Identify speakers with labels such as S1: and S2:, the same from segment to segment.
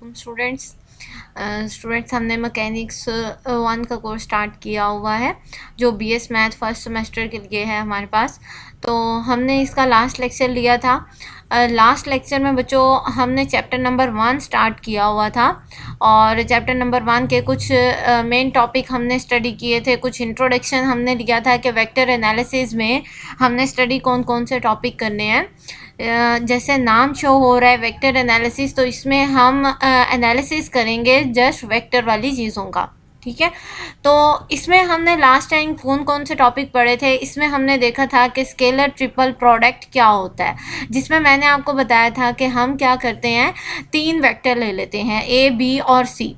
S1: वालेकुम स्टूडेंट्स हमने मैकेनिक्स 1 का कोर्स स्टार्ट किया हुआ है जो बीएस मैथ फर्स्ट सेमेस्टर के लिए है हमारे पास। तो हमने इसका लास्ट लेक्चर लिया था। लास्ट लेक्चर में बच्चों हमने चैप्टर नंबर 1 स्टार्ट किया हुआ था और चैप्टर नंबर 1 के कुछ मेन टॉपिक हमने स्टडी किए थे। कुछ इंट्रोडक्शन हमने लिया था कि वेक्टर एनालिसिस में हमने स्टडी कौन कौन से टॉपिक करने हैं। जैसे नाम शो हो रहा है वेक्टर एनालिसिस, तो इसमें हम एनालिसिस करेंगे जस्ट वेक्टर वाली चीज़ों का। ठीक है, तो इसमें हमने लास्ट टाइम कौन कौन से टॉपिक पढ़े थे। इसमें हमने देखा था कि स्केलर ट्रिपल प्रोडक्ट क्या होता है, जिसमें मैंने आपको बताया था कि हम क्या करते हैं, 3 वेक्टर ले लेते हैं ए बी और सी।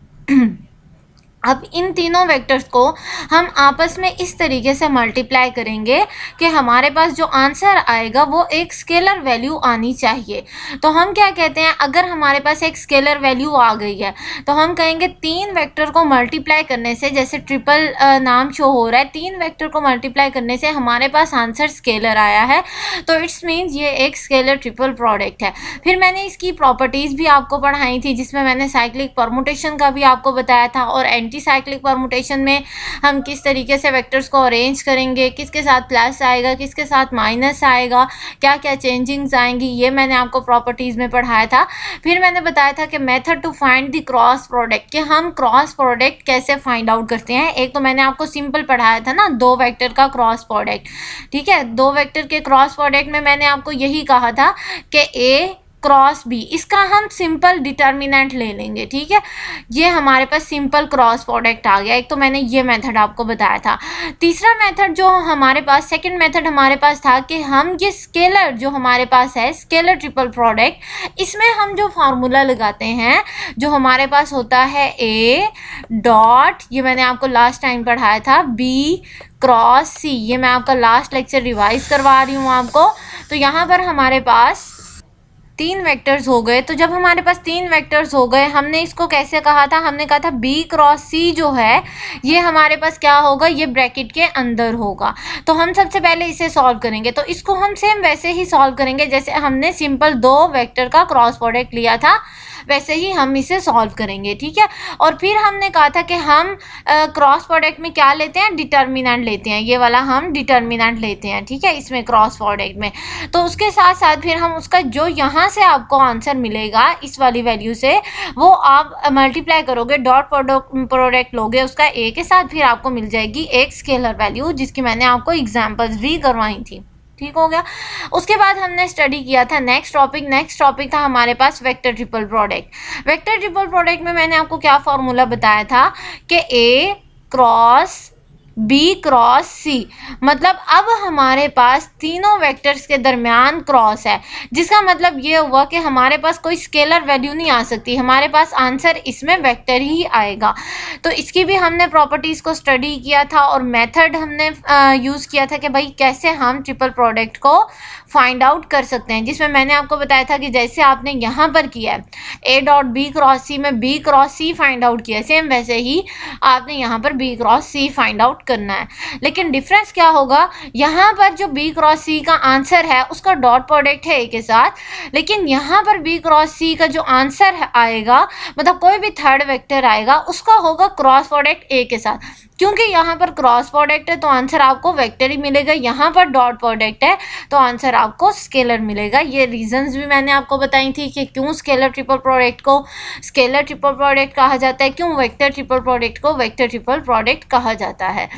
S1: अब इन तीनों वेक्टर्स को हम आपस में इस तरीके से मल्टीप्लाई करेंगे कि हमारे पास जो आंसर आएगा वो एक स्केलर वैल्यू आनी चाहिए। तो हम क्या कहते हैं, अगर हमारे पास एक स्केलर वैल्यू आ गई है तो हम कहेंगे 3 वेक्टर को मल्टीप्लाई करने से, जैसे ट्रिपल नाम शो हो रहा है, 3 वेक्टर को मल्टीप्लाई करने से हमारे पास आंसर स्केलर आया है, तो इट्स मीन्स ये एक स्केलर ट्रिपल प्रोडक्ट है। फिर मैंने इसकी प्रॉपर्टीज़ भी आपको पढ़ाई थी, जिसमें मैंने साइक्लिक परमुटेशन का भी आपको बताया था और एंटी साइक्लिक परमुटेशन में हम किस तरीके से वेक्टर्स को अरेंज करेंगे, किसके साथ प्लस आएगा, किसके साथ माइनस आएगा, क्या क्या चेंजिंग्स आएंगी, ये मैंने आपको प्रॉपर्टीज़ में पढ़ाया था। फिर मैंने बताया था कि method to find the cross product, कि हम क्रॉस प्रोडक्ट कैसे फाइंड आउट करते हैं। एक तो मैंने आपको सिंपल पढ़ाया था ना, 2 वेक्टर का क्रॉस प्रोडक्ट। ठीक है, 2 वेक्टर के क्रॉस प्रोडक्ट में मैंने आपको यही कहा था कि ए क्रॉस बी, इसका हम सिंपल डिटर्मिनेंट ले लेंगे। ठीक है, ये हमारे पास सिंपल क्रॉस प्रोडक्ट आ गया। एक तो मैंने ये मेथड आपको बताया था। तीसरा मेथड जो हमारे पास, सेकंड मेथड हमारे पास था कि हम ये स्केलर जो हमारे पास है, स्केलर ट्रिपल प्रोडक्ट, इसमें हम जो फार्मूला लगाते हैं, जो हमारे पास होता है ए डॉट, ये मैंने आपको लास्ट टाइम पढ़ाया था, बी क्रॉस सी। ये मैं आपका लास्ट लेक्चर रिवाइज करवा रही हूँ आपको। तो यहाँ पर हमारे पास 3 वेक्टर्स हो गए। तो जब हमारे पास 3 वेक्टर्स हो गए, हमने इसको कैसे कहा था, हमने कहा था बी क्रॉस सी जो है ये हमारे पास क्या होगा, ये ब्रैकेट के अंदर होगा। तो हम सबसे पहले इसे सॉल्व करेंगे। तो इसको हम सेम वैसे ही सॉल्व करेंगे जैसे हमने सिंपल 2 वेक्टर का क्रॉस प्रोडक्ट लिया था, वैसे ही हम इसे सॉल्व करेंगे। ठीक है, और फिर हमने कहा था कि हम क्रॉस प्रोडक्ट में क्या लेते हैं, डिटर्मिनेंट लेते हैं, ये वाला हम डिटर्मिनेंट लेते हैं। ठीक है, इसमें क्रॉस प्रोडक्ट में। तो उसके साथ साथ फिर हम उसका जो यहाँ से आपको आंसर मिलेगा इस वाली वैल्यू से, वो आप मल्टीप्लाई करोगे, डॉट प्रोडक्ट लोगे उसका ए के साथ, फिर आपको मिल जाएगी एक स्केलर वैल्यू, जिसकी मैंने आपको एग्जाम्पल्स भी करवाई थी। ठीक हो गया। उसके बाद हमने स्टडी किया था नेक्स्ट टॉपिक था हमारे पास vector triple product. Vector triple product में मैंने आपको क्या फॉर्मूला बताया था कि A cross B cross C, मतलब अब हमारे पास तीनों वेक्टर्स के दरमियान क्रॉस है, जिसका मतलब ये हुआ कि हमारे पास कोई स्केलर वैल्यू नहीं आ सकती, हमारे पास आंसर इसमें वेक्टर ही आएगा। तो इसकी भी हमने प्रॉपर्टीज़ को स्टडी किया था और मेथड हमने यूज़ किया था कि भाई कैसे हम ट्रिपल प्रोडक्ट को फाइंड आउट कर सकते हैं, जिसमें मैंने आपको बताया था कि जैसे आपने यहाँ पर किया है ए डॉट बी क्रॉस सी में बी क्रॉस सी फाइंड आउट किया, सेम वैसे ही आपने यहाँ पर बी क्रॉस सी फाइंड आउट करना है। लेकिन डिफरेंस क्या होगा, यहाँ पर जो बी क्रॉस सी का आंसर है उसका डॉट प्रोडक्ट है ए के साथ, लेकिन यहाँ पर बी क्रॉस सी का जो आंसर आएगा, मतलब कोई भी थर्ड वेक्टर आएगा, उसका होगा क्रॉस प्रोडक्ट ए के साथ। क्योंकि यहाँ पर क्रॉस प्रोडक्ट है तो आंसर आपको वेक्टर ही मिलेगा, यहाँ पर डॉट प्रोडक्ट है तो आंसर आपको स्केलर मिलेगा। ये रीजंस भी मैंने आपको बताई थी कि क्यों स्केलर ट्रिपल प्रोडक्ट को स्केलर ट्रिपल प्रोडक्ट कहा जाता है, क्यों वेक्टर ट्रिपल प्रोडक्ट को वेक्टर ट्रिपल प्रोडक्ट कहा जाता है।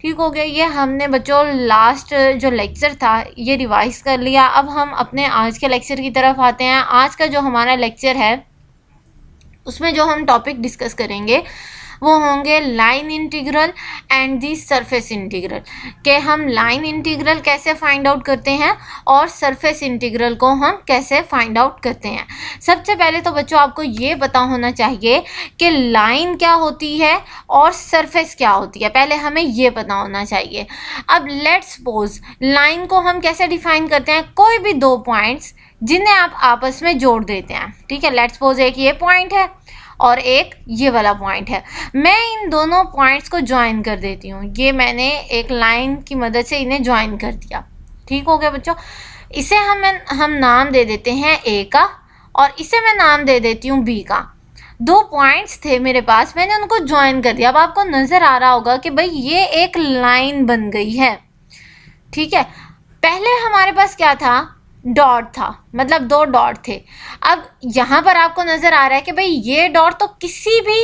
S1: ठीक हो गया, ये हमने बच्चों लास्ट जो लेक्चर था ये रिवाइज कर लिया। अब हम अपने आज के लेक्चर की तरफ आते हैं। आज का जो हमारा लेक्चर है उसमें जो हम टॉपिक डिस्कस करेंगे वो होंगे line integral and the surface integral, के हम लाइन इंटीग्रल कैसे फाइंड आउट करते हैं और सरफेस इंटीग्रल को हम कैसे फाइंड आउट करते हैं। सबसे पहले तो बच्चों आपको ये पता होना चाहिए कि लाइन क्या होती है और सरफेस क्या होती है, पहले हमें ये पता होना चाहिए। अब लेट्स सपोज लाइन को हम कैसे डिफाइन करते हैं, कोई भी 2 पॉइंट्स जिन्हें आप आपस में जोड़ देते हैं। ठीक है, लेट्स सपोज एक ये पॉइंट है और एक ये वाला पॉइंट है, मैं इन दोनों पॉइंट्स को ज्वाइन कर देती हूँ। ये मैंने एक लाइन की मदद से इन्हें ज्वाइन कर दिया। ठीक हो गया बच्चों, इसे हम नाम दे देते हैं ए का और इसे मैं नाम दे देती हूँ बी का। 2 पॉइंट्स थे मेरे पास, मैंने उनको ज्वाइन कर दिया। अब आपको नज़र आ रहा होगा कि भाई ये एक लाइन बन गई है, ठीक है। पहले हमारे पास क्या था, डॉट था, मतलब 2 डॉट थे। अब यहाँ पर आपको नज़र आ रहा है कि भाई ये डॉट तो किसी भी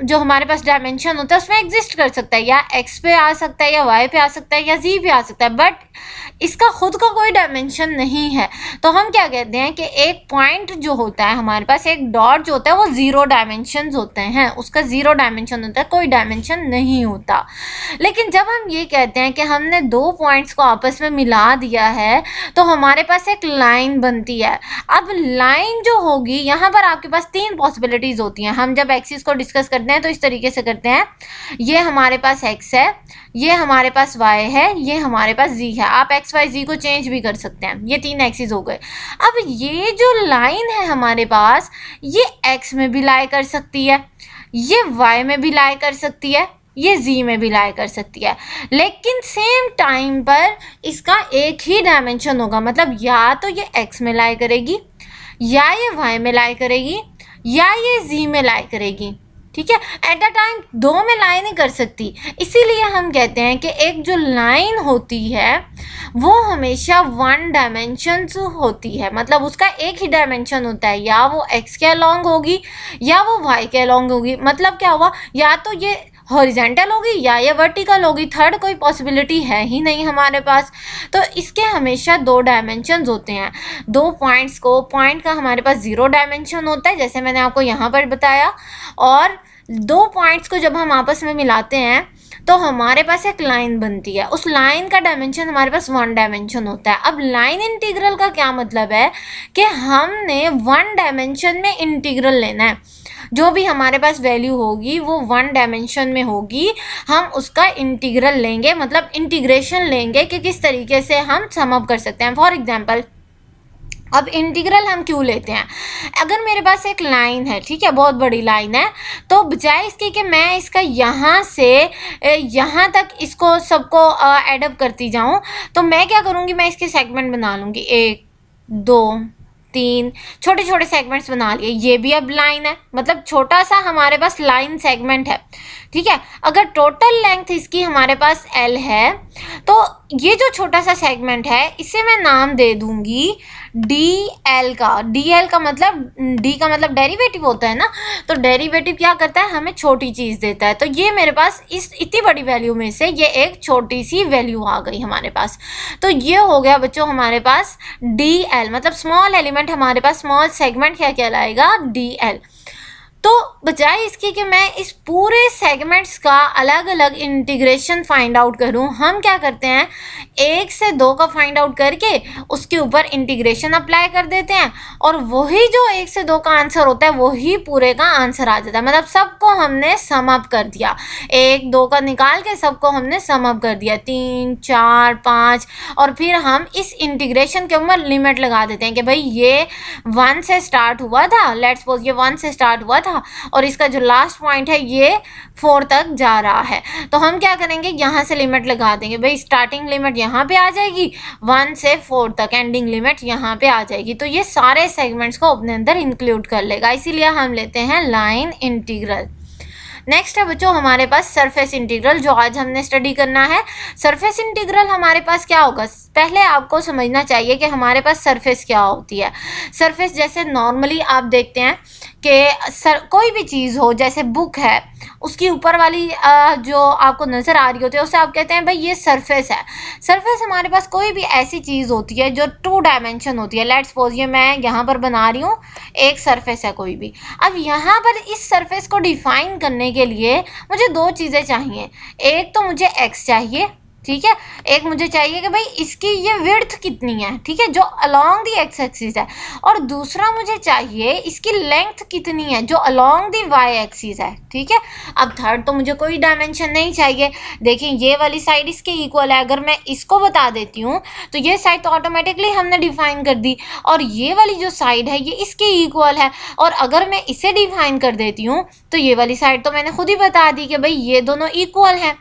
S1: जो हमारे पास डायमेंशन होता है उसमें एग्जिस्ट कर सकता है, या एक्स पे आ सकता है, या वाई पे आ सकता है, या जी पे आ सकता है, बट इसका खुद का कोई डायमेंशन नहीं है। तो हम क्या कहते हैं कि एक पॉइंट जो होता है हमारे पास, एक डॉट जो होता है वो 0 डायमेंशन होते हैं, उसका 0 डायमेंशन होता है, कोई डायमेंशन नहीं होता। लेकिन जब हम ये कहते हैं कि हमने 2 पॉइंट्स को आपस में मिला दिया है तो हमारे पास एक लाइन बनती है। अब लाइन जो होगी, यहाँ पर आपके पास 3 पॉसिबिलिटीज़ होती हैं। हम जब एक्सिस को डिस्कस करते हैं तो इस तरीके से करते हैं, ये हमारे पास एक्स है, ये हमारे पास वाई है, ये हमारे पास जी है। आप एक्स वाई जी को चेंज भी कर सकते हैं, ये 3 एक्सिस हो गए। अब ये जो लाइन है हमारे पास, ये एक्स में भी लाई कर सकती है, ये वाई में भी लाई कर सकती है, ये जी में भी लाई कर सकती है, लेकिन सेम टाइम पर इसका एक ही डायमेंशन होगा। मतलब या तो ये एक्स में लाई करेगी, या ये वाई में लाई करेगी, या ये जी में लाई करेगी, ठीक है। एट अ टाइम 2 में लाई नहीं कर सकती। इसीलिए हम कहते हैं कि एक जो लाइन होती है वो हमेशा 1 डायमेंशन होती है, मतलब उसका एक ही डायमेंशन होता है, या वो एक्स के अलॉन्ग होगी या वो वाई के अलॉन्ग होगी। मतलब क्या हुआ, या तो ये हॉरिजेंटल होगी या ये वर्टिकल होगी, थर्ड कोई पॉसिबिलिटी है ही नहीं हमारे पास। तो इसके हमेशा 2 डायमेंशंस होते हैं। 2 पॉइंट्स को, पॉइंट का हमारे पास 0 डायमेंशन होता है जैसे मैंने आपको यहाँ पर बताया, और 2 पॉइंट्स को जब हम आपस में मिलाते हैं तो हमारे पास एक लाइन बनती है। उस लाइन का डायमेंशन हमारे पास 1 डायमेंशन होता है। अब लाइन इंटीग्रल का क्या मतलब है कि हमने 1 डायमेंशन में इंटीग्रल लेना है। जो भी हमारे पास वैल्यू होगी वो 1 डायमेंशन में होगी, हम उसका इंटीग्रल लेंगे, मतलब इंटीग्रेशन लेंगे कि किस तरीके से हम सम अप कर सकते हैं। फॉर एग्जांपल, अब इंटीग्रल हम क्यों लेते हैं, अगर मेरे पास एक लाइन है, ठीक है, बहुत बड़ी लाइन है, तो बजाय इसके कि मैं इसका यहाँ से यहाँ तक इसको सबको एडअप करती जाऊँ, तो मैं क्या करूँगी, मैं इसके सेगमेंट बना लूँगी, 1 2 3 छोटे छोटे सेगमेंट्स बना लिए। ये भी अब लाइन है, मतलब छोटा सा हमारे पास लाइन सेगमेंट है, ठीक है। अगर टोटल लेंथ इसकी हमारे पास L है, तो ये जो छोटा सा सेगमेंट है इसे मैं नाम दे दूंगी DL का। DL का मतलब, D का मतलब डेरिवेटिव होता है ना, तो डेरिवेटिव क्या करता है, हमें छोटी चीज़ देता है। तो ये मेरे पास इस इतनी बड़ी वैल्यू में से ये एक छोटी सी वैल्यू आ गई हमारे पास। तो ये हो गया बच्चों हमारे पास DL, मतलब स्मॉल एलिमेंट हमारे पास, स्मॉल सेगमेंट क्या कहलाएगा, DL। तो बजाय इसके कि मैं इस पूरे सेगमेंट्स का अलग अलग इंटीग्रेशन फाइंड आउट करूं, हम क्या करते हैं, 1 से 2 का फाइंड आउट करके उसके ऊपर इंटीग्रेशन अप्लाई कर देते हैं, और वही जो 1 से 2 का आंसर होता है वही पूरे का आंसर आ जाता है। मतलब सबको हमने सम अप कर दिया, 1 2 का निकाल के सबको हमने सम अप कर दिया, 3 4 5, और फिर हम इस इंटीग्रेशन के ऊपर लिमिट लगा देते हैं कि भाई ये 1 से स्टार्ट हुआ था, लेट्स सपोज ये 1 से स्टार्ट हुआ था, और इसका जो लास्ट पॉइंट है ये 4 तक जा रहा है। तो हम क्या करेंगे, यहाँ से लिमिट लगा देंगे, भाई स्टार्टिंग लिमिट यहाँ पे आ जाएगी, 1 से 4 तक एंडिंग लिमिट यहाँ पे आ जाएगी। तो ये सारे सेगमेंट्स को अपने अंदर इंक्लूड कर लेगा, इसीलिए हम लेते हैं लाइन इंटीग्रल। नेक्स्ट है बच्चों हमारे पास सरफेस इंटीग्रल, जो आज हमने स्टडी करना है। सरफेस इंटीग्रल हमारे पास क्या होगा, पहले आपको समझना चाहिए कि हमारे पास सरफेस क्या होती है। सरफेस जैसे नॉर्मली आप देखते हैं कि कोई भी चीज़ हो, जैसे बुक है, उसकी ऊपर वाली जो आपको नज़र आ रही होती है उसे आप कहते हैं भाई ये सरफेस है। सरफेस हमारे पास कोई भी ऐसी चीज़ होती है जो 2 डायमेंशन होती है। लेट्स सपोज ये मैं यहाँ पर बना रही हूँ, एक सरफेस है कोई भी। अब यहाँ पर इस सरफेस को डिफाइन करने के लिए मुझे 2 चीज़ें चाहिए, एक तो मुझे x चाहिए, ठीक है, एक मुझे चाहिए कि भाई इसकी ये विड्थ कितनी है, ठीक है, जो अलोंग दी एक्स एक्सिस है, और दूसरा मुझे चाहिए इसकी लेंथ कितनी है जो अलोंग दी वाई एक्सिस है, ठीक है। अब थर्ड तो मुझे कोई डायमेंशन नहीं चाहिए। देखिए ये वाली साइड इसके इक्वल है, अगर मैं इसको बता देती हूँ तो ये साइड तो ऑटोमेटिकली हमने डिफाइन कर दी, और ये वाली जो साइड है ये इसके इक्वल है, और अगर मैं इसे डिफाइन कर देती हूँ तो ये वाली साइड तो मैंने खुद ही बता दी कि भाई ये दोनों इक्वल हैं।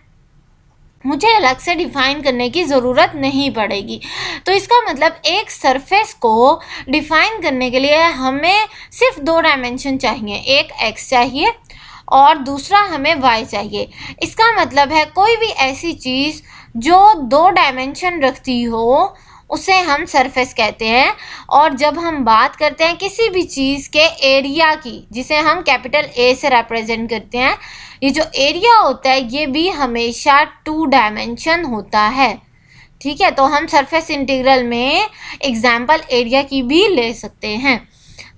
S1: मुझे अलग से डिफाइन करने की ज़रूरत नहीं पड़ेगी। तो इसका मतलब एक सरफेस को डिफाइन करने के लिए हमें सिर्फ 2 डायमेंशन चाहिए, एक x चाहिए और दूसरा हमें y चाहिए। इसका मतलब है कोई भी ऐसी चीज़ जो 2 डायमेंशन रखती हो उसे हम सरफेस कहते हैं। और जब हम बात करते हैं किसी भी चीज़ के एरिया की, जिसे हम कैपिटल A से रिप्रेजेंट करते हैं, ये जो एरिया होता है ये भी हमेशा 2 डायमेंशन होता है। ठीक है, तो हम सरफेस इंटीग्रल में एग्जाम्पल एरिया की भी ले सकते हैं।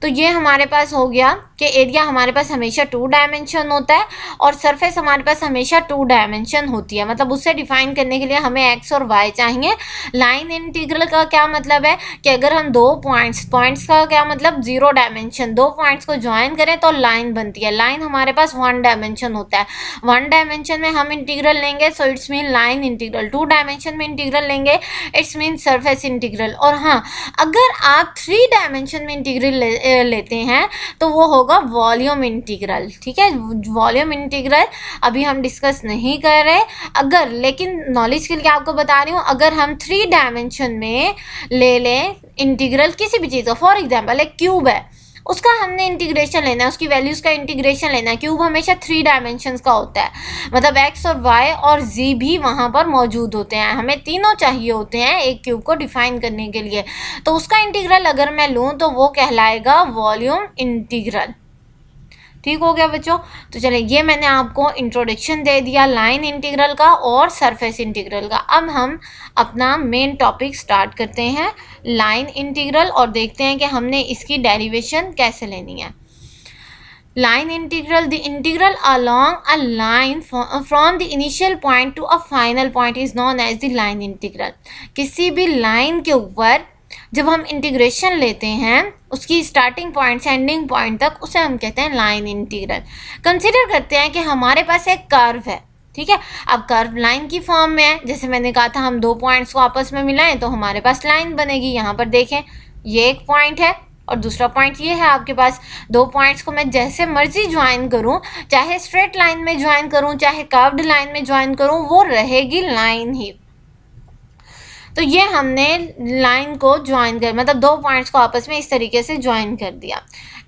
S1: तो ये हमारे पास हो गया कि एरिया हमारे पास हमेशा 2 डायमेंशन होता है और सरफेस हमारे पास हमेशा 2 डायमेंशन होती है। मतलब उसे डिफाइन करने के लिए हमें x और y चाहिए। लाइन इंटीग्रल का क्या मतलब है कि अगर हम 2 पॉइंट्स का क्या मतलब 0 डायमेंशन, 2 पॉइंट्स को ज्वाइन करें तो लाइन बनती है। लाइन हमारे पास 1 डायमेंशन होता है। 1 डायमेंशन में हम इंटीग्रल लेंगे so it's mean line integral. 2 dimension में इंटीग्रल लेंगे इट्स मीन सरफेस इंटीग्रल। और हाँ, अगर आप 3 डायमेंशन में इंटीग्रल लेते हैं तो वो होगा वॉल्यूम इंटीग्रल। ठीक है, वॉल्यूम इंटीग्रल अभी हम डिस्कस नहीं कर रहे, अगर लेकिन नॉलेज के लिए आपको बता रही हूँ, अगर हम 3 डायमेंशन में ले लें इंटीग्रल किसी भी चीज़ का, फॉर एग्जाम्पल एक क्यूब है, उसका हमने इंटीग्रेशन लेना है, उसकी वैल्यूज़ का इंटीग्रेशन लेना है। क्यूब हमेशा 3 डायमेंशंस का होता है, मतलब x और y और z भी वहाँ पर मौजूद होते हैं। हमें तीनों चाहिए होते हैं एक क्यूब को डिफाइन करने के लिए। तो उसका इंटीग्रल अगर मैं लूँ तो वो कहलाएगा वॉल्यूम इंटीग्रल। ठीक हो गया बच्चों। तो चलिए, ये मैंने आपको इंट्रोडक्शन दे दिया लाइन इंटीग्रल का और सरफेस इंटीग्रल का। अब हम अपना मेन टॉपिक स्टार्ट करते हैं, लाइन इंटीग्रल, और देखते हैं कि हमने इसकी डेरिवेशन कैसे लेनी है। Line integral, the integral along a line from the initial point to a final point is known as the line integral। किसी भी लाइन के ऊपर जब हम इंटीग्रेशन लेते हैं उसकी स्टार्टिंग पॉइंट से एंडिंग पॉइंट तक, उसे हम कहते हैं लाइन इंटीग्रल। कंसिडर करते हैं कि हमारे पास एक कर्व है। ठीक है, अब कर्व लाइन की फॉर्म में है, जैसे मैंने कहा था हम 2 पॉइंट्स को आपस में मिलाएं तो हमारे पास लाइन बनेगी। यहाँ पर देखें, ये एक पॉइंट है और दूसरा पॉइंट ये है आपके पास। 2 पॉइंट्स को मैं जैसे मर्जी ज्वाइन करूं, चाहे स्ट्रेट लाइन में ज्वाइन करूं चाहे कर्व्ड लाइन में ज्वाइन करूं, वो रहेगी लाइन ही। तो ये हमने लाइन को ज्वाइन कर, मतलब 2 पॉइंट्स को आपस में इस तरीके से ज्वाइन कर दिया।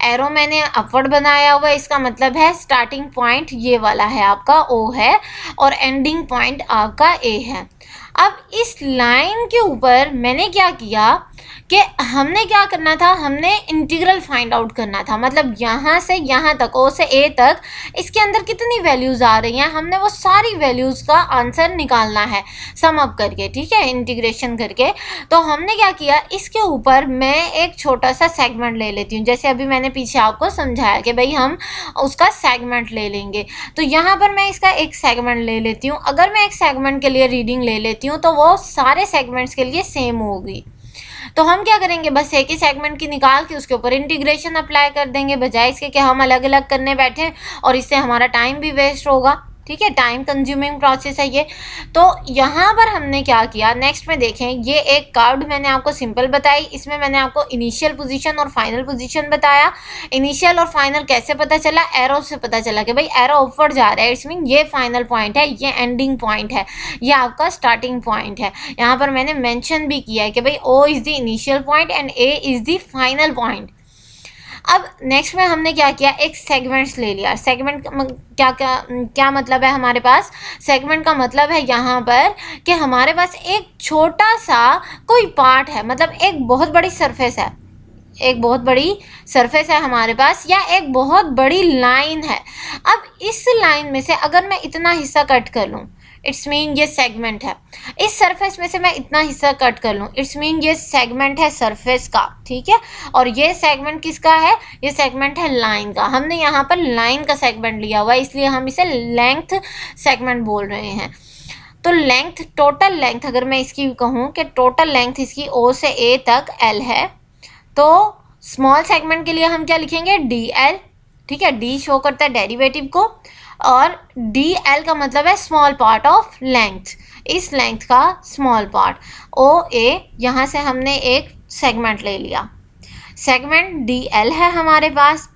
S1: एरो मैंने अपवर्ड बनाया हुआ है, इसका मतलब है स्टार्टिंग पॉइंट ये वाला है आपका O है और एंडिंग पॉइंट आपका A है। अब इस लाइन के ऊपर मैंने क्या किया कि हमने क्या करना था, हमने इंटीग्रल फाइंड आउट करना था। मतलब यहाँ से यहाँ तक, O से A तक, इसके अंदर कितनी वैल्यूज़ आ रही हैं, हमने वो सारी वैल्यूज़ का आंसर निकालना है सम अप करके। ठीक है, इंटीग्रेशन करके। तो हमने क्या किया, इसके ऊपर मैं एक छोटा सा सेगमेंट ले लेती हूँ। जैसे अभी मैंने पीछे आपको समझाया कि भाई हम उसका सेगमेंट ले लेंगे, तो यहाँ पर मैं इसका एक सेगमेंट ले लेती हूँ। अगर मैं एक सेगमेंट के लिए रीडिंग ले लेती हूँ तो वो सारे सेगमेंट्स के लिए सेम होगी। तो हम क्या करेंगे, बस एक ही सेगमेंट की निकाल के उसके ऊपर इंटीग्रेशन अप्लाई कर देंगे, बजाय इसके कि हम अलग अलग करने बैठे और इससे हमारा टाइम भी वेस्ट होगा। ठीक है, टाइम कंज्यूमिंग प्रोसेस है ये। तो यहाँ पर हमने क्या किया, नेक्स्ट में देखें, ये एक कर्व मैंने आपको सिंपल बताई, इसमें मैंने आपको इनिशियल पोजीशन और फाइनल पोजीशन बताया। इनिशियल और फाइनल कैसे पता चला, एरो से पता चला कि भाई एरो ऊपर जा रहा है, इट्स मीन ये फाइनल पॉइंट है, ये एंडिंग पॉइंट है, ये आपका स्टार्टिंग पॉइंट है। यहाँ पर मैंने मेंशन भी किया है कि भाई O is the initial point and A is the final point. अब नेक्स्ट में हमने क्या किया, एक सेगमेंट्स ले लिया। सेगमेंट क्या क्या क्या मतलब है हमारे पास, सेगमेंट का मतलब है यहाँ पर कि हमारे पास एक छोटा सा कोई पार्ट है, मतलब एक बहुत बड़ी सरफेस है, एक बहुत बड़ी सरफेस है हमारे पास, या एक बहुत बड़ी लाइन है। अब इस लाइन में से अगर मैं इतना हिस्सा कट कर लूँ, इट्स मीन ये सेगमेंट है। इस सरफेस में से मैं इतना हिस्सा कट कर लूँ, इट्स मीन ये सेगमेंट है सरफेस का। ठीक है, और ये सेगमेंट किसका है, ये सेगमेंट है लाइन का। हमने यहाँ पर लाइन का सेगमेंट लिया हुआ है, इसलिए हम इसे लेंथ सेगमेंट बोल रहे हैं। तो लेंथ, टोटल लेंथ अगर मैं इसकी कहूँ कि टोटल लेंथ इसकी O से A तक L है, तो स्मॉल सेगमेंट के लिए हम क्या लिखेंगे, DL। ठीक है, D शो करता है डेरिवेटिव को, और DL का मतलब है स्मॉल पार्ट ऑफ लेंथ, इस लेंथ का स्मॉल पार्ट। OA, यहाँ से हमने एक सेगमेंट ले लिया, सेगमेंट DL है हमारे पास।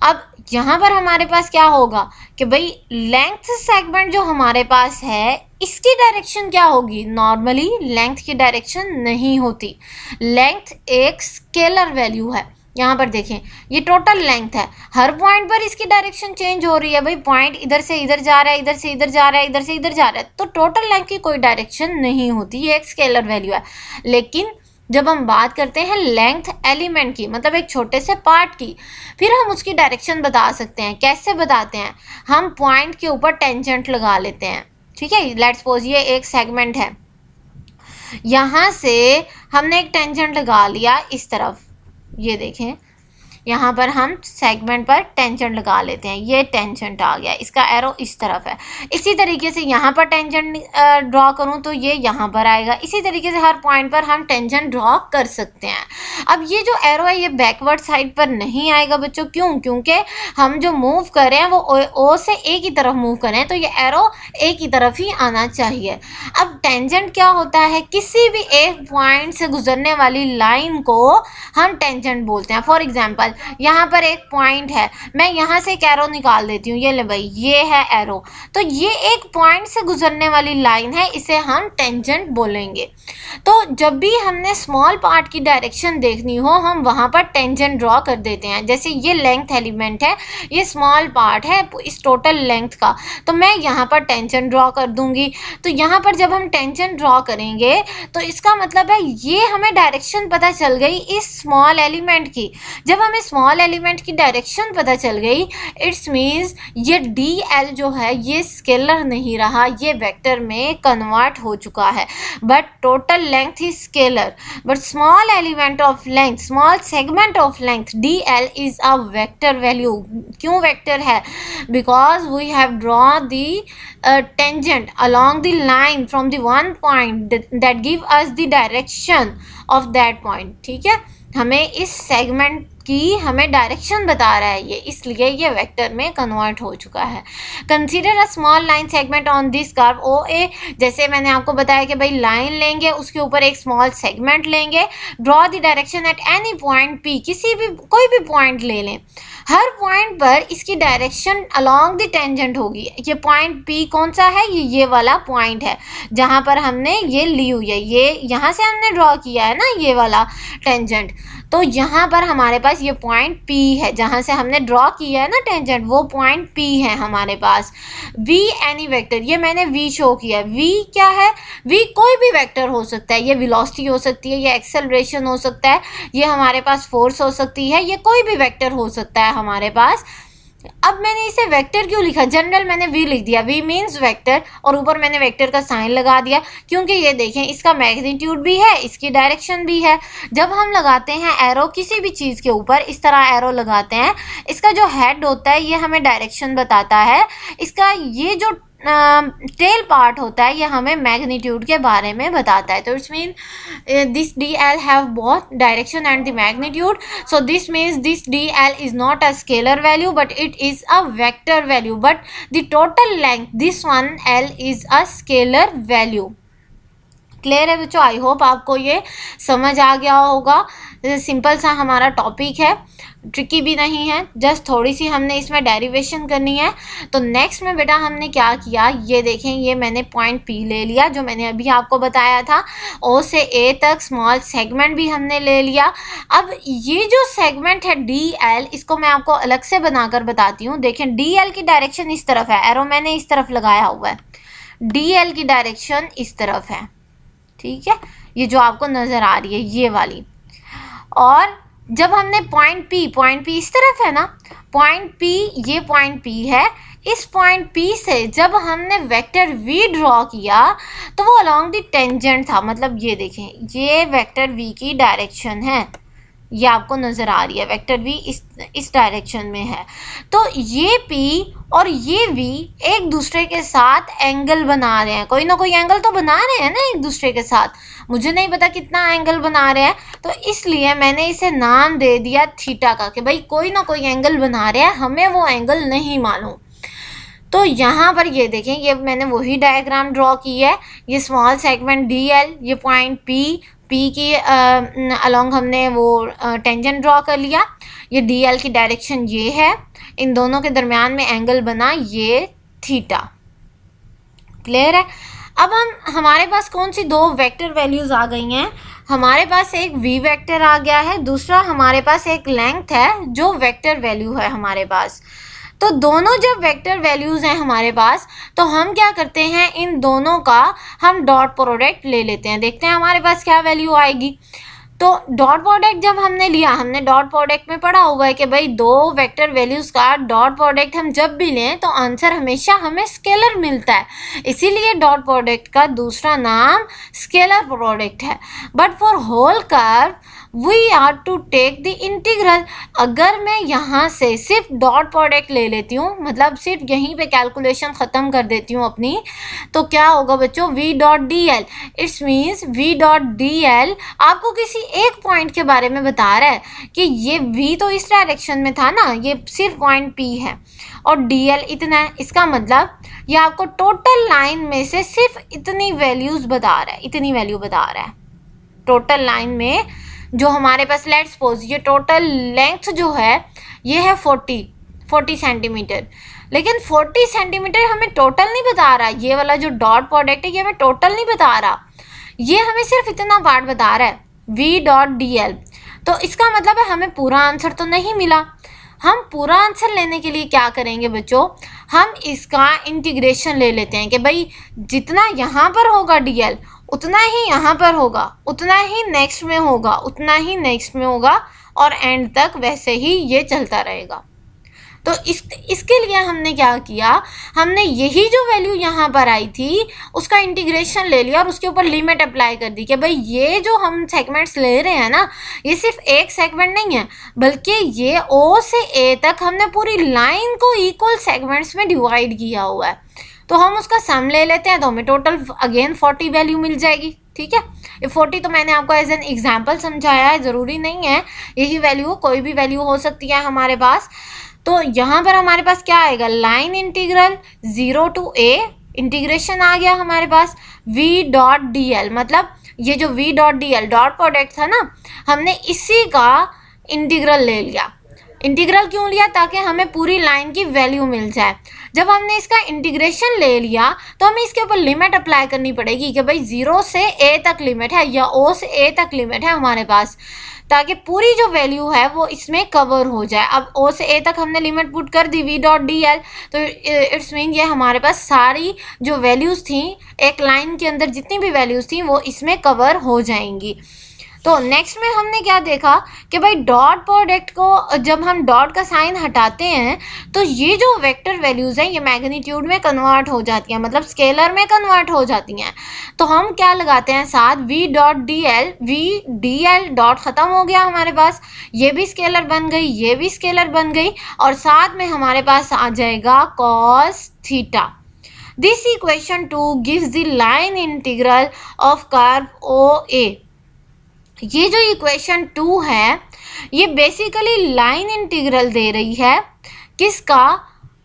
S1: अब यहाँ पर हमारे पास क्या होगा कि भाई लेंथ सेगमेंट जो हमारे पास है इसकी डायरेक्शन क्या होगी, नॉर्मली लेंथ की डायरेक्शन नहीं होती। लेंथ एक स्केलर वैल्यू है। यहाँ पर देखें ये टोटल लेंथ है, हर पॉइंट पर इसकी डायरेक्शन चेंज हो रही है। भाई पॉइंट इधर से इधर जा रहा है, इधर से इधर जा रहा है, इधर से इधर जा रहा है, तो टोटल लेंथ की कोई डायरेक्शन नहीं होती, ये एक स्केलर वैल्यू है। लेकिन जब हम बात करते हैं लेंथ एलिमेंट की, मतलब एक छोटे से पार्ट की, फिर हम उसकी डायरेक्शन बता सकते हैं। कैसे बताते हैं, हम पॉइंट के ऊपर टेंजेंट लगा लेते हैं। ठीक है, लेट्स सपोज ये एक सेगमेंट है, यहाँ से हमने एक टेंजेंट लगा लिया इस तरफ, ये देखें यहाँ पर हम सेगमेंट पर टेंजेंट लगा लेते हैं, ये टेंजेंट आ गया, इसका एरो इस तरफ है। इसी तरीके से यहाँ पर टेंजेंट ड्रॉ करूँ तो ये यहाँ पर आएगा। इसी तरीके से हर पॉइंट पर हम टेंजेंट ड्रॉ कर सकते हैं। अब ये जो एरो है ये बैकवर्ड साइड पर नहीं आएगा बच्चों, क्यों, क्योंकि हम जो मूव कर रहे हैं वो ओ से ए की तरफ मूव कर रहे हैं, तो ये एरो ए की तरफ ही आना चाहिए। अब टेंजेंट क्या होता है, किसी भी एक पॉइंट से गुजरने वाली लाइन को हम टेंजेंट बोलते हैं। फॉर एग्जाम्पल यहाँ पर एक पॉइंट है, मैं यहाँ से एक एरो निकाल देती हूँ, ये ले भाई ये है एरो, तो ये एक पॉइंट से गुजरने वाली लाइन है, इसे हम टेंजेंट बोलेंगे। तो जब भी हमने स्मॉल पार्ट की डायरेक्शन देखनी हो हम वहाँ पर टेंजेंट ड्रॉ कर देते हैं। जैसे ये लेंथ एलिमेंट है, ये स्मॉल पार्ट है इस टोटल लेंथ का, तो मैं यहाँ पर टेंजेंट ड्रॉ कर दूंगी। तो यहाँ पर जब हम टेंजेंट ड्रॉ करेंगे तो इसका मतलब है ये हमें डायरेक्शन पता चल गई इस स्मॉल एलिमेंट की। जब हमें स्मॉल एलिमेंट की डायरेक्शन पता चल गई, इट्स मीन्स ये डी एल जो है ये स्केलर नहीं रहा, ये वेक्टर में कन्वर्ट हो चुका है। But total length is scalar, but small element of length, small segment of length D L is a vector value. क्यों वेक्टर है, because we have draw the tangent along the line from the one point that give us the direction of that point। ठीक है, हमें इस segment की हमें direction बता रहा है ये, इसलिए ये वेक्टर में कन्वर्ट हो चुका है। Consider a small line segment on this curve O A, जैसे मैंने आपको बताया कि भाई लाइन लेंगे उसके ऊपर एक स्मॉल सेगमेंट लेंगे, draw the direction at any point P, किसी भी कोई भी पॉइंट ले लें, हर पॉइंट पर इसकी डायरेक्शन अलोंग द टेंजेंट होगी। ये पॉइंट पी कौन सा है, ये वाला पॉइंट है जहाँ पर हमने ये ली हुई है, ये यहाँ से हमने ड्रॉ किया है ना ये वाला टेंजेंट, तो यहाँ पर हमारे पास ये पॉइंट P है जहाँ से हमने ड्रॉ किया है ना टेंजेंट, वो पॉइंट P है हमारे पास। V एनी वेक्टर, ये मैंने V शो किया है। V क्या है, V कोई भी वेक्टर हो सकता है, ये वेलोसिटी हो सकती है, ये एक्सेलरेशन हो सकता है, ये हमारे पास फोर्स हो सकती है, ये कोई भी वेक्टर हो सकता है हमारे पास। अब मैंने इसे वेक्टर क्यों लिखा, जनरल मैंने V लिख दिया, V मीन्स वेक्टर, और ऊपर मैंने वेक्टर का साइन लगा दिया, क्योंकि ये देखें इसका मैग्नीट्यूड भी है, इसकी डायरेक्शन भी है। जब हम लगाते हैं एरो किसी भी चीज़ के ऊपर, इस तरह एरो लगाते हैं, इसका जो हेड होता है ये हमें डायरेक्शन बताता है, इसका ये जो टेल पार्ट होता है ये हमें मैग्नीट्यूड के बारे में बताता है। तो it's mean this D L have both direction and the magnitude, so this means this D L is not a scalar value but it is a vector value, but the total length this one L is a scalar value. Clear है बच्चों, I hope आपको ये समझ आ गया होगा। Simple सा हमारा topic है, ट्रिकी भी नहीं है, जस्ट थोड़ी सी हमने इसमें डेरिवेशन करनी है। तो नेक्स्ट में बेटा हमने क्या किया, ये देखें, ये मैंने पॉइंट P ले लिया जो मैंने अभी आपको बताया था, O से A तक स्मॉल सेगमेंट भी हमने ले लिया। अब ये जो सेगमेंट है DL, इसको मैं आपको अलग से बनाकर बताती हूँ। देखें DL की डायरेक्शन इस तरफ है, एरो मैंने इस तरफ लगाया हुआ है, DL की डायरेक्शन इस तरफ है, ठीक है, ये जो आपको नज़र आ रही है ये वाली। और जब हमने पॉइंट P इस तरफ है ना, पॉइंट P, ये पॉइंट P है, इस पॉइंट P से जब हमने वेक्टर V ड्रॉ किया तो वो अलोंग द टेंजेंट था, मतलब ये देखें ये वेक्टर V की डायरेक्शन है, ये आपको नज़र आ रही है, वेक्टर V इस डायरेक्शन में है। तो ये P और ये V एक दूसरे के साथ एंगल बना रहे हैं, कोई ना कोई एंगल तो बना रहे हैं ना एक दूसरे के साथ, मुझे नहीं पता कितना एंगल बना रहे हैं, तो इसलिए मैंने इसे नाम दे दिया थीटा का, कि भाई कोई ना कोई एंगल बना रहे हैं, हमें वो एंगल नहीं मालूम। तो यहाँ पर ये देखें, ये मैंने वही डायग्राम ड्रॉ की है, ये स्मॉल सेगमेंट DL, ये पॉइंट P, पी की अलोंग हमने वो टेंजेंट ड्रॉ कर लिया। ये डी एल की डायरेक्शन ये है, इन दोनों के दरमियान में एंगल बना ये थीटा। क्लियर है। अब हमारे पास कौन सी दो वेक्टर वैल्यूज आ गई हैं? हमारे पास एक v वेक्टर आ गया है, दूसरा हमारे पास एक लेंथ है जो वेक्टर वैल्यू है हमारे पास। तो दोनों जब वेक्टर वैल्यूज हैं हमारे पास, तो हम क्या करते हैं, इन दोनों का हम डॉट प्रोडक्ट ले लेते हैं। देखते हैं हमारे पास क्या वैल्यू आएगी। तो डॉट प्रोडक्ट जब हमने लिया, हमने डॉट प्रोडक्ट में पढ़ा हुआ है कि भाई दो वेक्टर वैल्यूज का डॉट प्रोडक्ट हम जब भी लें तो आंसर हमेशा हमें स्केलर मिलता है, इसीलिए डॉट प्रोडक्ट का दूसरा नाम स्केलर प्रोडक्ट है। But for whole curve we are to take the integral. अगर मैं यहाँ से सिर्फ डॉट प्रोडक्ट ले लेती हूँ, मतलब सिर्फ यहीं पे कैलकुलेशन ख़त्म कर देती हूँ अपनी, तो क्या होगा बच्चों, v dot D L. It's means v dot D L आपको किसी एक पॉइंट के बारे में बता रहा है कि ये v तो इस डायरेक्शन में था ना, ये सिर्फ पॉइंट p है और dl इतना है। इसका मतलब ये आपको टोटल लाइन में से सिर्फ इतनी वैल्यूज़ बता रहा है, इतनी वैल्यू बता रहा है टोटल लाइन में। जो हमारे पास लेट्स सपोज ये टोटल लेंथ जो है ये है 40 सेंटीमीटर, लेकिन 40 सेंटीमीटर हमें टोटल नहीं बता रहा। ये वाला जो डॉट प्रोडक्ट है ये हमें टोटल नहीं बता रहा, ये हमें सिर्फ इतना पार्ट बता रहा है v डॉट डी एल। तो इसका मतलब है हमें पूरा आंसर तो नहीं मिला। हम पूरा आंसर लेने के लिए क्या करेंगे बच्चों, हम इसका इंटीग्रेशन ले लेते हैं कि भाई जितना यहाँ पर होगा dl उतना ही यहाँ पर होगा, उतना ही नेक्स्ट में होगा, उतना ही नेक्स्ट में होगा और एंड तक वैसे ही ये चलता रहेगा। तो इसके लिए हमने क्या किया, हमने यही जो वैल्यू यहाँ पर आई थी उसका इंटीग्रेशन ले लिया और उसके ऊपर लिमिट अप्लाई कर दी कि भाई ये जो हम सेगमेंट्स ले रहे हैं ना, ये सिर्फ एक सेगमेंट नहीं है, बल्कि ये O से A तक हमने पूरी लाइन को इक्वल सेगमेंट्स में डिवाइड किया हुआ है। तो हम उसका सम ले लेते हैं तो हमें टोटल अगेन 40 वैल्यू मिल जाएगी। ठीक है, ये 40 तो मैंने आपको एज एन एग्जाम्पल समझाया है, ज़रूरी नहीं है यही वैल्यू, कोई भी वैल्यू हो सकती है हमारे पास। तो यहाँ पर हमारे पास क्या आएगा, line integral 0 to a integration आ गया हमारे पास v डॉट डी एल। मतलब ये जो v dot D L dot product था ना, हमने इसी का इंटीग्रल ले लिया। इंटीग्रल क्यों लिया, ताकि हमें पूरी लाइन की वैल्यू मिल जाए। जब हमने इसका इंटीग्रेशन ले लिया तो हमें इसके ऊपर लिमिट अप्लाई करनी पड़ेगी कि भाई 0 से a तक लिमिट है या O से A तक लिमिट है हमारे पास, ताकि पूरी जो वैल्यू है वो इसमें कवर हो जाए। अब O से A तक हमने लिमिट पुट कर दी v डॉट डी एल, तो इट्स मीन ये हमारे पास सारी जो वैल्यूज़ थी एक लाइन के अंदर, जितनी भी वैल्यूज़ थी वो इसमें कवर हो जाएंगी। तो नेक्स्ट में हमने क्या देखा कि भाई डॉट प्रोडक्ट को जब हम डॉट का साइन हटाते हैं तो ये जो वेक्टर वैल्यूज़ हैं ये मैग्नीट्यूड में कन्वर्ट हो जाती हैं, मतलब स्केलर में कन्वर्ट हो जाती हैं। तो हम क्या लगाते हैं साथ, v dot D L, v D L dot ख़त्म हो गया हमारे पास, ये भी स्केलर बन गई, ये भी स्केलर बन गई और साथ में हमारे पास आ जाएगा cos theta. This equation 2 gives the line integral of curve OA। ये जो इक्वेशन 2 है ये बेसिकली लाइन इंटीग्रल दे रही है, किसका,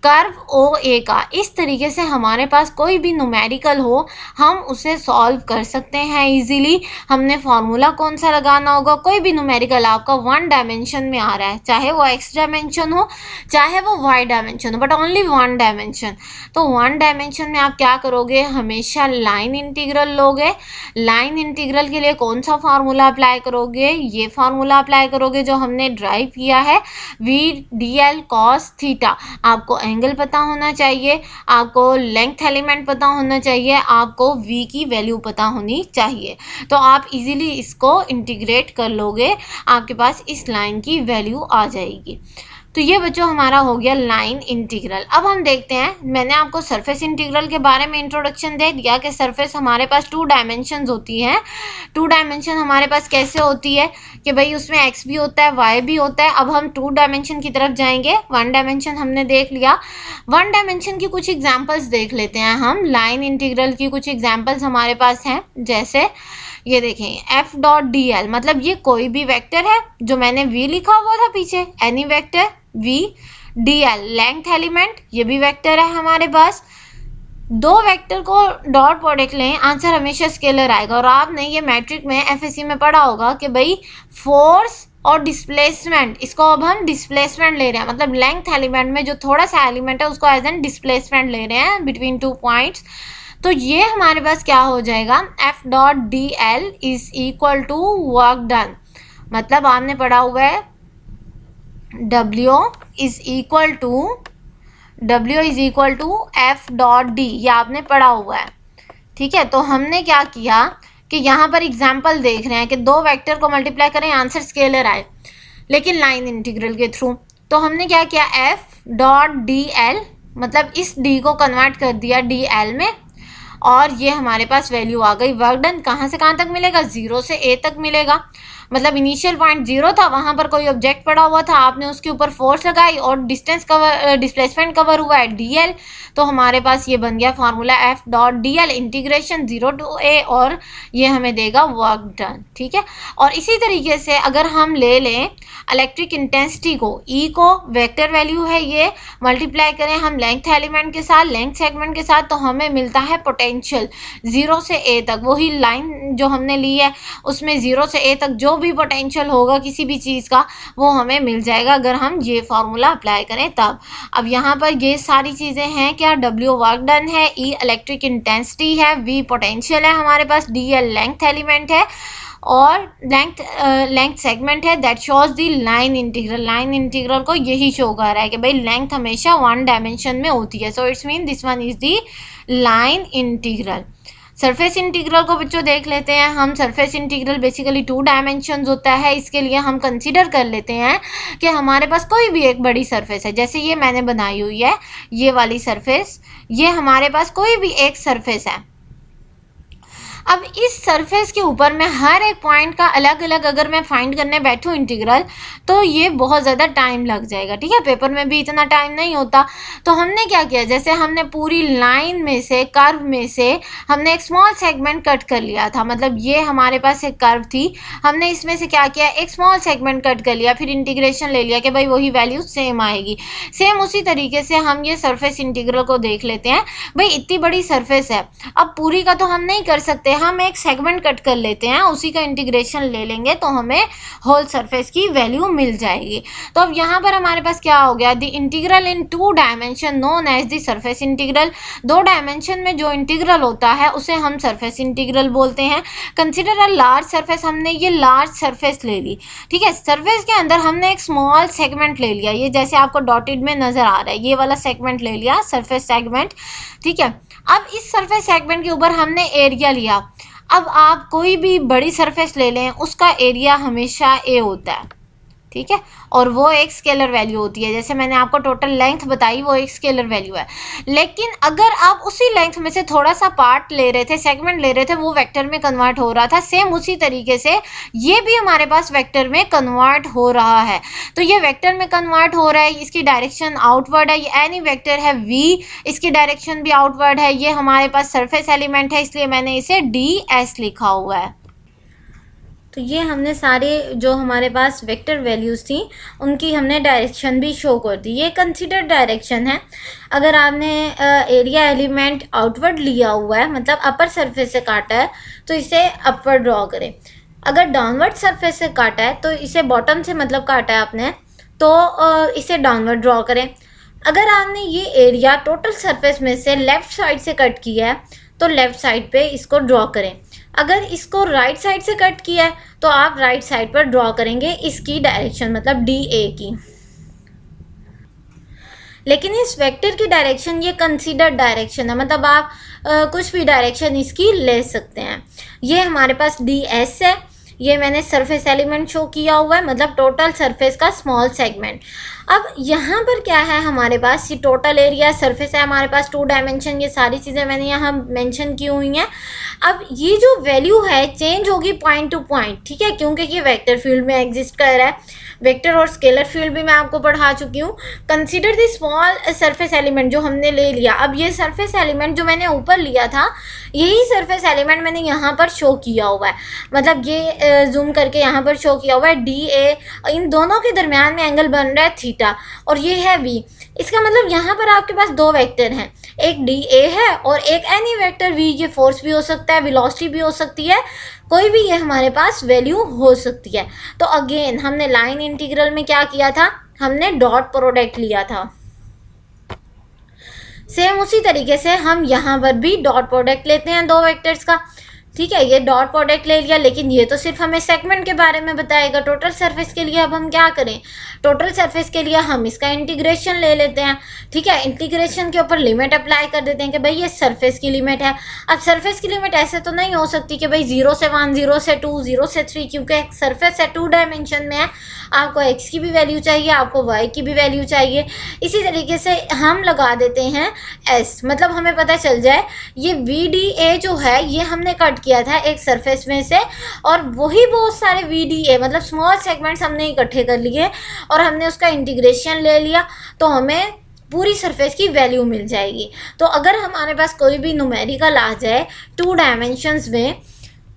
S1: कर्व OA का। इस तरीके से हमारे पास कोई भी न्यूमेरिकल हो हम उसे सॉल्व कर सकते हैं इजीली। हमने फार्मूला कौन सा लगाना होगा, कोई भी न्यूमेरिकल आपका 1 डायमेंशन में आ रहा है, चाहे वो x डायमेंशन हो चाहे वो y डायमेंशन हो, बट ओनली 1 डायमेंशन। तो 1 डायमेंशन में आप क्या करोगे, हमेशा लाइन इंटीग्रल लोगे। लाइन इंटीग्रल के लिए कौन सा फार्मूला अप्लाई करोगे, ये फार्मूला अप्लाई करोगे जो हमने ड्राइव किया है, v D L cos theta. आपको एंगल पता होना चाहिए, आपको लेंथ एलिमेंट पता होना चाहिए, आपको v की वैल्यू पता होनी चाहिए। तो आप इजीली इसको इंटीग्रेट कर लोगे, आपके पास इस लाइन की वैल्यू आ जाएगी। तो ये बच्चों हमारा हो गया लाइन इंटीग्रल। अब हम देखते हैं, मैंने आपको सरफेस इंटीग्रल के बारे में इंट्रोडक्शन दे दिया कि सरफेस हमारे पास 2 डायमेंशंस होती हैं। 2 डायमेंशन हमारे पास कैसे होती है कि भाई उसमें x भी होता है y भी होता है। अब हम 2 डायमेंशन की तरफ जाएंगे। 1 डायमेंशन हमने देख लिया, 1 डायमेंशन की कुछ एग्जाम्पल्स देख लेते हैं हम। लाइन इंटीग्रल की कुछ एग्जाम्पल्स हमारे पास हैं, जैसे ये देखें f डॉट डी एल, मतलब ये कोई भी वेक्टर है, जो मैंने v लिखा हुआ था पीछे, any vector v D L length element, ये भी वेक्टर है हमारे पास। दो वेक्टर को डॉट प्रोडक्ट लें, आंसर हमेशा स्केलर आएगा। और आपने ये मैट्रिक में एफएससी में पढ़ा होगा कि भाई फोर्स और डिस्प्लेसमेंट, इसको अब हम डिस्प्लेसमेंट ले रहे हैं, मतलब लेंथ एलिमेंट में जो थोड़ा सा एलिमेंट है उसको एज एन डिस्प्लेसमेंट ले रहे हैं बिटवीन 2 पॉइंट्स। तो ये हमारे पास क्या हो जाएगा, F dot D L is equal to work done. मतलब आपने पढ़ा हुआ है W is equal to F dot D, ये आपने पढ़ा हुआ है, ठीक है। तो हमने क्या किया कि यहाँ पर एग्जाम्पल देख रहे हैं कि दो वेक्टर को मल्टीप्लाई करें, आंसर स्केलर आए, लेकिन लाइन इंटीग्रल के थ्रू। तो हमने क्या किया, एफ डॉट डी एल, मतलब इस डी को कन्वर्ट कर दिया डी एल में, और ये हमारे पास वैल्यू आ गई। वर्क डन कहाँ से कहाँ तक मिलेगा, 0 से a तक मिलेगा। मतलब इनिशियल पॉइंट 0 था, वहाँ पर कोई ऑब्जेक्ट पड़ा हुआ था, आपने उसके ऊपर फोर्स लगाई और डिस्प्लेसमेंट कवर हुआ है dl। तो हमारे पास ये बन गया formula f dot D L integration 0 to a, और ये हमें देगा वर्क डन, ठीक है। और इसी तरीके से अगर हम ले लें इलेक्ट्रिक इंटेंसिटी को, E को वेक्टर वैल्यू है ये, मल्टीप्लाई करें हम लेंथ एलिमेंट के साथ, लेंथ सेगमेंट के साथ, तो हमें मिलता है पोटेंशियल 0 से a तक। वही लाइन जो हमने ली है उसमें 0 से a तक जो भी पोटेंशियल होगा किसी भी चीज़ का वो हमें मिल जाएगा अगर हम ये फार्मूला अप्लाई करें तब। अब यहाँ पर ये सारी चीज़ें हैं क्या, W वर्क डन है, E इलेक्ट्रिक इंटेंसिटी है, V पोटेंशियल है हमारे पास, DL लेंथ एलिमेंट है, और लेंथ सेगमेंट है, that shows the line integral. Line integral को यही शो कर रहा है कि भाई लेंथ हमेशा 1 डायमेंशन में होती है, so it's mean this one is the line integral. Surface integral को बच्चों देख लेते हैं हम। सरफेस इंटीग्रल बेसिकली 2 डायमेंशंस होता है। इसके लिए हम कंसीडर कर लेते हैं कि हमारे पास कोई भी एक बड़ी सरफेस है, जैसे ये मैंने बनाई हुई है ये वाली सरफेस, ये हमारे पास कोई भी एक सरफेस है। अब इस सरफेस के ऊपर मैं हर एक पॉइंट का अलग अलग अगर मैं फाइंड करने बैठूं इंटीग्रल, तो ये बहुत ज़्यादा टाइम लग जाएगा, ठीक है। पेपर में भी इतना टाइम नहीं होता। तो हमने क्या किया, जैसे हमने पूरी लाइन में से, कर्व में से हमने एक स्मॉल सेगमेंट कट कर लिया था, मतलब ये हमारे पास एक कर्व थी, हमने इसमें से क्या किया, एक स्मॉल सेगमेंट कट कर लिया, फिर इंटीग्रेशन ले लिया कि भाई वही वैल्यू सेम आएगी। सेम उसी तरीके से हम ये सरफेस इंटीग्रल को देख लेते हैं। भाई इतनी बड़ी सरफेस है, अब पूरी का तो हम नहीं कर सकते, हम एक सेगमेंट कट कर लेते हैं, उसी का इंटीग्रेशन ले लेंगे तो हमें होल सरफेस की वैल्यू मिल जाएगी। तो अब यहाँ पर हमारे पास क्या हो गया, the integral in 2 dimension known as the surface integral. 2 dimension में जो इंटीग्रल होता है उसे हम सरफेस इंटीग्रल बोलते हैं। कंसिडर अ लार्ज सरफेस, हमने ये लार्ज सरफेस ले ली, ठीक है। सरफेस के अंदर हमने एक स्मॉल सेगमेंट ले लिया, ये जैसे आपको डॉटेड में नजर आ रहा है, ये वाला सेगमेंट ले लिया, सरफेस सेगमेंट, ठीक है। अब इस सरफेस सेगमेंट के ऊपर हमने एरिया लिया। अब आप कोई भी बड़ी सरफेस ले लें, उसका एरिया हमेशा ए होता है, ठीक है, और वो एक स्केलर वैल्यू होती है। जैसे मैंने आपको टोटल लेंथ बताई, वो एक स्केलर वैल्यू है। लेकिन अगर आप उसी लेंथ में से थोड़ा सा पार्ट ले रहे थे, सेगमेंट ले रहे थे, वो वेक्टर में कन्वर्ट हो रहा था। सेम उसी तरीके से ये भी हमारे पास वेक्टर में कन्वर्ट हो रहा है। तो ये वेक्टर में कन्वर्ट हो रहा है, इसकी डायरेक्शन आउटवर्ड है। ये एनी वेक्टर है v, इसकी डायरेक्शन भी आउटवर्ड है। ये हमारे पास सरफेस एलिमेंट है, इसलिए मैंने इसे ds लिखा हुआ है। तो ये हमने सारे जो हमारे पास वेक्टर वैल्यूज़ थी उनकी हमने डायरेक्शन भी शो कर दी। ये कंसीडर डायरेक्शन है। अगर आपने एरिया एलिमेंट आउटवर्ड लिया हुआ है, मतलब अपर सरफेस से काटा है, तो इसे अपवर्ड ड्रॉ करें। अगर डाउनवर्ड सरफेस से काटा है तो इसे बॉटम से मतलब काटा है आपने, तो इसे डाउनवर्ड ड्रॉ करें। अगर आपने ये एरिया टोटल सरफेस में से लेफ़्ट साइड से कट किया है तो लेफ़्ट साइड पे इसको ड्रॉ करें। अगर इसको राइट साइड से कट किया है तो आप राइट साइड पर ड्रॉ करेंगे इसकी डायरेक्शन, मतलब DA की। लेकिन इस वेक्टर की डायरेक्शन ये कंसीडर्ड डायरेक्शन है, मतलब आप कुछ भी डायरेक्शन इसकी ले सकते हैं। ये हमारे पास DS है, ये मैंने सरफेस एलिमेंट शो किया हुआ है, मतलब टोटल सरफेस का स्मॉल सेगमेंट। अब यहाँ पर क्या है हमारे पास, ये टोटल एरिया सरफेस है हमारे पास 2 डायमेंशन, ये सारी चीज़ें मैंने यहाँ मेंशन की हुई हैं। अब ये जो वैल्यू है चेंज होगी पॉइंट टू पॉइंट, ठीक है, क्योंकि ये वेक्टर फील्ड में एग्जिस्ट कर रहा है। वेक्टर और स्केलर फील्ड भी मैं आपको पढ़ा चुकी हूँ। Consider the small surface element जो हमने ले लिया। अब ये सरफेस एलिमेंट जो मैंने ऊपर लिया था, यही सरफेस एलिमेंट मैंने यहाँ पर शो किया हुआ है, मतलब ये जूम करके यहाँ पर शो किया हुआ है DA। इन दोनों के दरमियान में एंगल बन रहा है थीटा, और ये है V। इसका मतलब यहाँ पर आपके पास 2 वेक्टर हैं, एक डी ए है और एक एनी वेक्टर वी, ये फोर्स भी हो सकता है, वेलोसिटी भी हो सकती है, कोई भी ये हमारे पास वैल्यू हो सकती है। तो अगेन हमने लाइन इंटीग्रल में क्या किया था, हमने डॉट प्रोडक्ट लिया था। सेम उसी तरीके से हम यहाँ पर भी डॉट प्रोडक्ट लेते हैं दो वेक्टर्स का, ठीक है। ये डॉट प्रोडक्ट ले लिया, लेकिन ये तो सिर्फ हमें सेगमेंट के बारे में बताएगा। टोटल सरफेस के लिए अब हम क्या करें, टोटल सरफेस के लिए हम इसका इंटीग्रेशन ले लेते हैं, ठीक है। इंटीग्रेशन के ऊपर लिमिट अप्लाई कर देते हैं कि भाई ये सरफेस की लिमिट है। अब सरफेस की लिमिट ऐसे तो नहीं हो सकती कि भाई 0 से 1, 0 से 2, 0 से 3, क्योंकि एक सरफेस है 2 डायमेंशन में है, आपको x की भी वैल्यू चाहिए, आपको y की भी वैल्यू चाहिए। इसी तरीके से हम लगा देते हैं s, मतलब हमें पता चल जाए ये VDA जो है ये हमने कट किया था एक सरफेस में से, और वही बहुत सारे VDA मतलब स्मॉल सेगमेंट्स हमने इकट्ठे कर लिए और हमने उसका इंटीग्रेशन ले लिया, तो हमें पूरी सरफेस की वैल्यू मिल जाएगी। तो अगर हमारे पास कोई भी न्यूमेरिकल आ जाए 2 डायमेंशंस में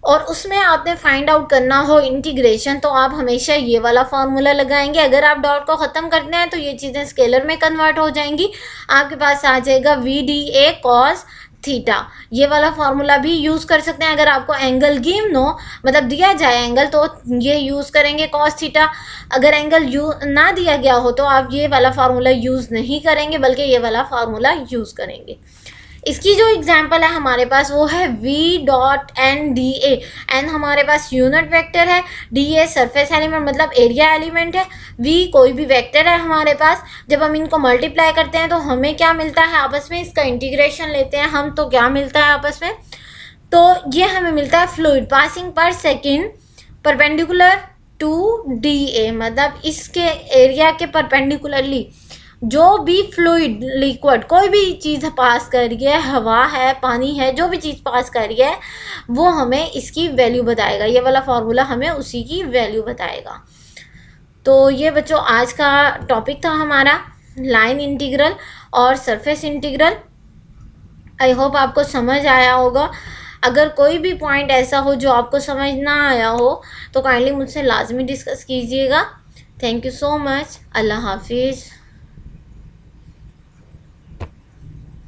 S1: और उसमें आपने फाइंड आउट करना हो इंटीग्रेशन, तो आप हमेशा ये वाला फार्मूला लगाएंगे। अगर आप डॉट को ख़त्म करते हैं तो ये चीज़ें स्केलर में कन्वर्ट हो जाएंगी, आपके पास आ जाएगा VDA cos थीटा। ये वाला फार्मूला भी यूज़ कर सकते हैं। अगर आपको एंगल गिवन हो, मतलब दिया जाए एंगल, तो ये यूज़ करेंगे cos थीटा। अगर एंगल ना दिया गया हो तो आप ये वाला फार्मूला यूज़ नहीं करेंगे, बल्कि ये वाला फार्मूला यूज़ करेंगे। इसकी जो एग्जांपल है हमारे पास वो है V.NDA। एन हमारे पास यूनिट वेक्टर है, DA सरफेस एलिमेंट मतलब एरिया एलिमेंट है, V कोई भी वेक्टर है हमारे पास। जब हम इनको मल्टीप्लाई करते हैं तो हमें क्या मिलता है आपस में, इसका इंटीग्रेशन लेते हैं हम तो क्या मिलता है आपस में, तो ये हमें मिलता है फ्लूइड पासिंग पर सेकेंड परपेंडिकुलर टू DA, मतलब इसके एरिया के परपेंडिकुलरली जो भी फ्लूइड लिक्विड कोई भी चीज़ पास कर रही है, हवा है, पानी है, जो भी चीज़ पास कर रही है वो हमें इसकी वैल्यू बताएगा। ये वाला फार्मूला हमें उसी की वैल्यू बताएगा। तो ये बच्चों आज का टॉपिक था हमारा लाइन इंटीग्रल और सरफेस इंटीग्रल। आई होप आपको समझ आया होगा। अगर कोई भी पॉइंट ऐसा हो जो आपको समझ ना आया हो तो काइंडली मुझसे लाजमी डिस्कस कीजिएगा। Thank you so much. अल्लाह हाफिज़।